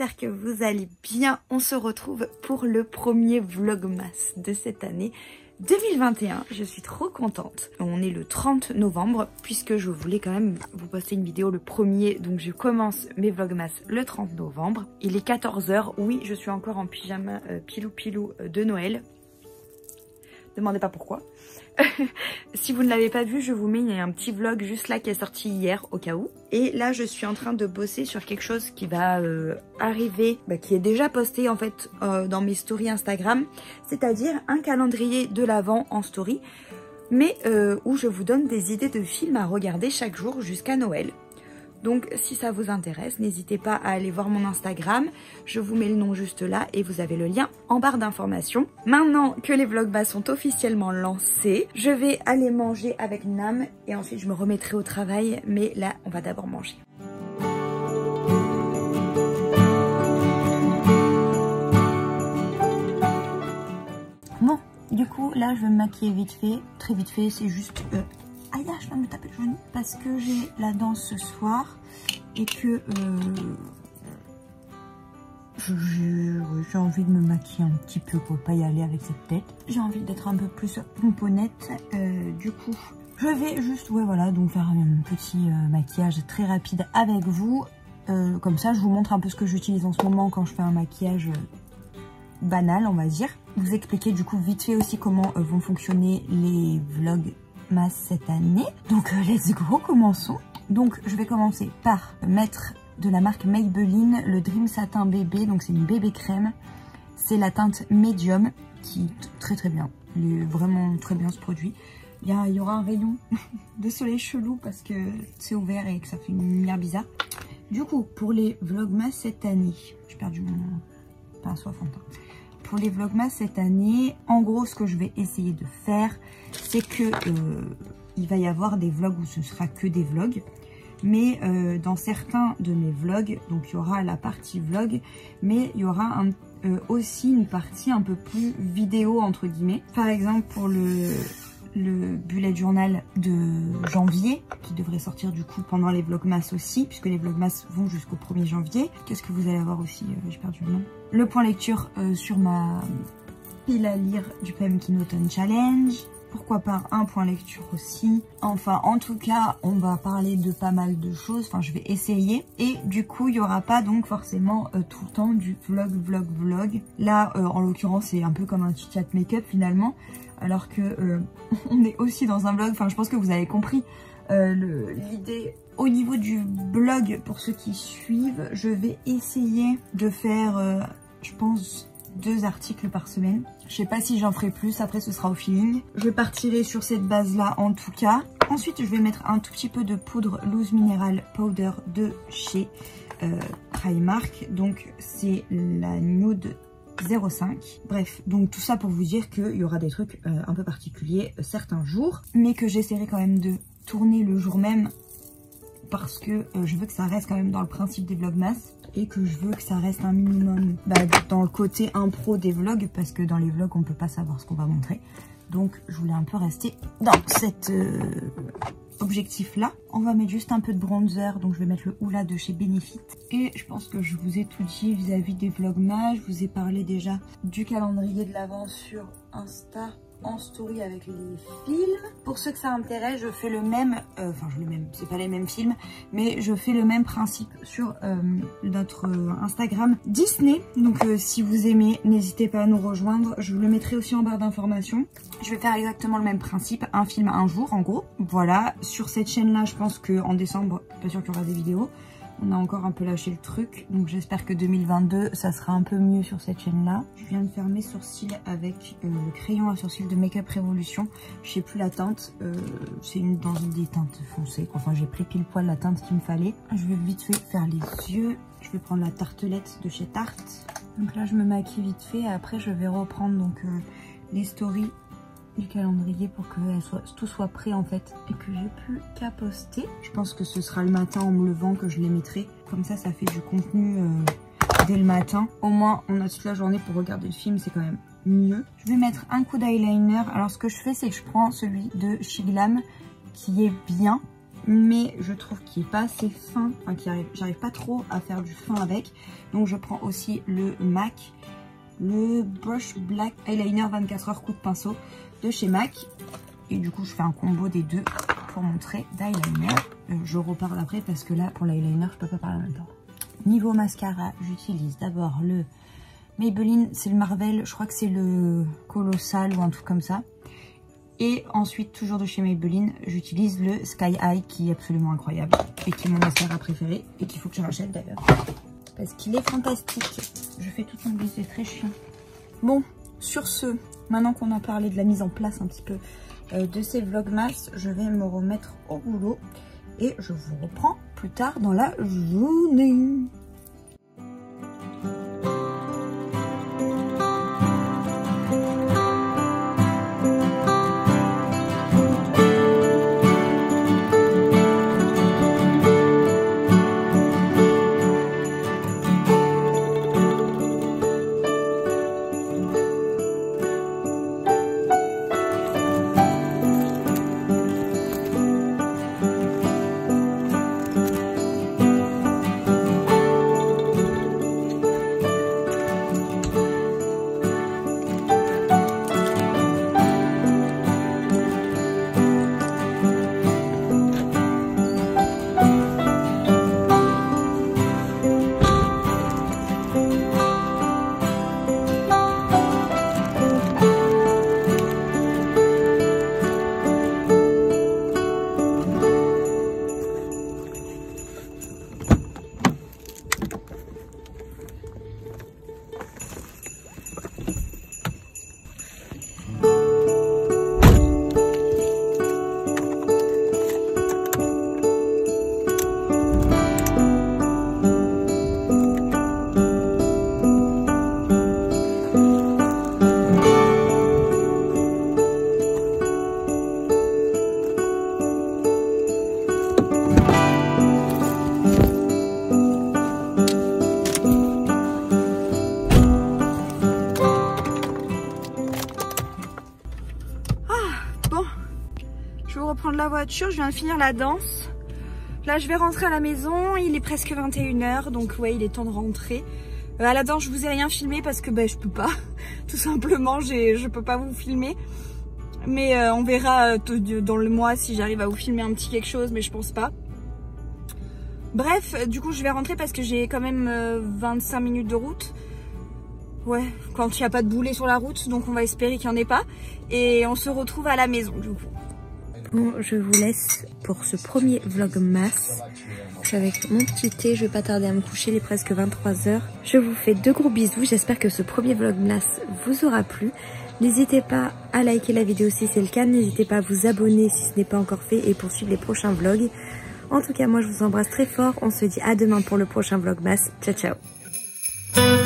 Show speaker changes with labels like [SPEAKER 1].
[SPEAKER 1] j'espère que vous allez bien. On se retrouve pour le premier vlogmas de cette année 2021. Je suis trop contente. On est le 30 novembre puisque je voulais quand même vous poster une vidéo le 1er. Donc je commence mes vlogmas le 30 novembre. Il est 14 h. Oui, je suis encore en pyjama pilou pilou de Noël. Demandez pas pourquoi. Si vous ne l'avez pas vu, je vous mets, il y a un petit vlog juste là qui est sorti hier au cas où. Et là, je suis en train de bosser sur quelque chose qui va arriver, qui est déjà posté en fait dans mes stories Instagram. C'est-à-dire un calendrier de l'Avent en story, mais où je vous donne des idées de films à regarder chaque jour jusqu'à Noël. Donc si ça vous intéresse, n'hésitez pas à aller voir mon Instagram. Je vous mets le nom juste là et vous avez le lien en barre d'informations. Maintenant que les vlogmas sont officiellement lancés, je vais aller manger avec Nam et ensuite je me remettrai au travail. Mais là, on va d'abord manger. Bon, du coup, là, je vais me maquiller vite fait. Très vite fait, c'est juste... Aïe, je viens de me taper le genou parce que j'ai la danse ce soir et que j'ai envie de me maquiller un petit peu pour pas y aller avec cette tête. J'ai envie d'être un peu plus pomponnette. Du coup, je vais juste, voilà, donc faire un petit maquillage très rapide avec vous. Comme ça, je vous montre un peu ce que j'utilise en ce moment quand je fais un maquillage banal, on va dire. Vous expliquer du coup vite fait aussi comment vont fonctionner les vlogs cette année. Donc let's go, commençons. Donc je vais commencer par mettre de la marque Maybelline le Dream Satin Bébé. Donc c'est une bébé crème. C'est la teinte médium qui est très bien. Il est vraiment très bien ce produit. Il y aura un rayon de soleil chelou parce que c'est ouvert et que ça fait une lumière bizarre. Du coup, pour les vlogmas cette année, j'ai perdu mon pinceau à fond de teint. Pour les vlogmas cette année, en gros, ce que je vais essayer de faire, c'est que il va y avoir des vlogs où ce sera que des vlogs. Mais dans certains de mes vlogs, donc il y aura la partie vlog, mais il y aura aussi une partie un peu plus vidéo, entre guillemets. Par exemple, pour le bullet journal de janvier, qui devrait sortir du coup pendant les vlogmas aussi, puisque les vlogmas vont jusqu'au 1er janvier. Qu'est-ce que vous allez avoir aussi, j'ai perdu le nom. Le point lecture sur ma pile à lire du Pumpkin Autumn Challenge. Pourquoi pas un point lecture aussi. Enfin, en tout cas, on va parler de pas mal de choses. Enfin, je vais essayer. Et du coup, il n'y aura pas donc forcément tout le temps du vlog. Là, en l'occurrence, c'est un peu comme un chit-chat make-up finalement. Alors que on est aussi dans un vlog. Enfin, je pense que vous avez compris l'idée. Au niveau du blog, pour ceux qui suivent, je vais essayer de faire, je pense, 2 articles par semaine. Je sais pas si j'en ferai plus, après ce sera au feeling. Je partirai sur cette base là en tout cas. Ensuite je vais mettre un tout petit peu de poudre Loose Mineral Powder de chez Primark. Donc c'est la Nude 05. Bref, donc tout ça pour vous dire qu'il y aura des trucs un peu particuliers certains jours. Mais que j'essaierai quand même de tourner le jour même. Parce que je veux que ça reste quand même dans le principe des vlogmas. Et que je veux que ça reste un minimum dans le côté impro des vlogs. Parce que dans les vlogs, on peut pas savoir ce qu'on va montrer. Donc, je voulais un peu rester dans cet objectif-là. On va mettre juste un peu de bronzer. Donc, je vais mettre le Hoola de chez Benefit. Et je pense que je vous ai tout dit vis-à-vis des vlogmas. Je vous ai parlé déjà du calendrier de l'Avent sur Insta. En story avec les films. Pour ceux que ça intéresse, je fais le même, c'est pas les mêmes films, mais je fais le même principe sur notre Instagram Disney. Donc si vous aimez, n'hésitez pas à nous rejoindre. Je vous le mettrai aussi en barre d'informations. Je vais faire exactement le même principe, un film un jour en gros. Voilà, sur cette chaîne-là, je pense qu'en décembre, pas sûr qu'il y aura des vidéos. On a encore un peu lâché le truc, donc j'espère que 2022 ça sera un peu mieux sur cette chaîne là. Je viens de faire mes sourcils avec le crayon à sourcils de Make Up Revolution. Je sais plus la teinte, c'est dans une des teintes foncées. Enfin j'ai pris pile poil la teinte qu'il me fallait. Je vais vite fait faire les yeux. Je vais prendre la tartelette de chez Tarte. Donc là je me maquille vite fait et après je vais reprendre donc les stories du calendrier pour que tout soit prêt en fait et que j'ai plus qu'à poster. Je pense que ce sera le matin en me levant que je les mettrai. Comme ça fait du contenu dès le matin. Au moins on a toute la journée pour regarder le film, c'est quand même mieux. Je vais mettre un coup d'eyeliner. Alors ce que je fais c'est que je prends celui de Chez Glam qui est bien. mais je trouve qu'il n'est pas assez fin, enfin j'arrive pas trop à faire du fin avec. Donc je prends aussi le MAC, le Brush Black Eyeliner 24 heures coup de pinceau de chez MAC. Et du coup je fais un combo des deux pour mon trait d'eyeliner. Je reparle après parce que là pour l'eyeliner je peux pas parler en même temps. Niveau mascara, j'utilise d'abord le Maybelline, c'est le Marvel, je crois que c'est le Colossal ou un truc comme ça. Et ensuite, toujours de chez Maybelline, j'utilise le Sky High qui est absolument incroyable et qui est mon mascara préféré et qu'il faut que je rachète d'ailleurs. Parce qu'il est fantastique. Je fais toute ma liste, c'est très chiant. Bon, sur ce, maintenant qu'on a parlé de la mise en place un petit peu de ces vlogmas, je vais me remettre au boulot et je vous reprends plus tard dans la journée. De la voiture, je viens de finir la danse. Là je vais rentrer à la maison, il est presque 21 h, donc ouais il est temps de rentrer. À la danse je vous ai rien filmé parce que je peux pas, tout simplement je peux pas vous filmer. Mais on verra dans le mois si j'arrive à vous filmer un petit quelque chose, mais je pense pas. Bref, du coup je vais rentrer parce que j'ai quand même 25 minutes de route. Ouais, quand il n'y a pas de boulet sur la route, donc on va espérer qu'il n'y en ait pas. Et on se retrouve à la maison du coup. Bon, je vous laisse pour ce premier vlogmas. Je suis avec mon petit thé, je vais pas tarder à me coucher, il est presque 23 h. Je vous fais de gros bisous, j'espère que ce premier vlogmas vous aura plu. N'hésitez pas à liker la vidéo si c'est le cas, n'hésitez pas à vous abonner si ce n'est pas encore fait et pour suivre les prochains vlogs. En tout cas, moi je vous embrasse très fort, on se dit à demain pour le prochain vlogmas. Ciao ciao.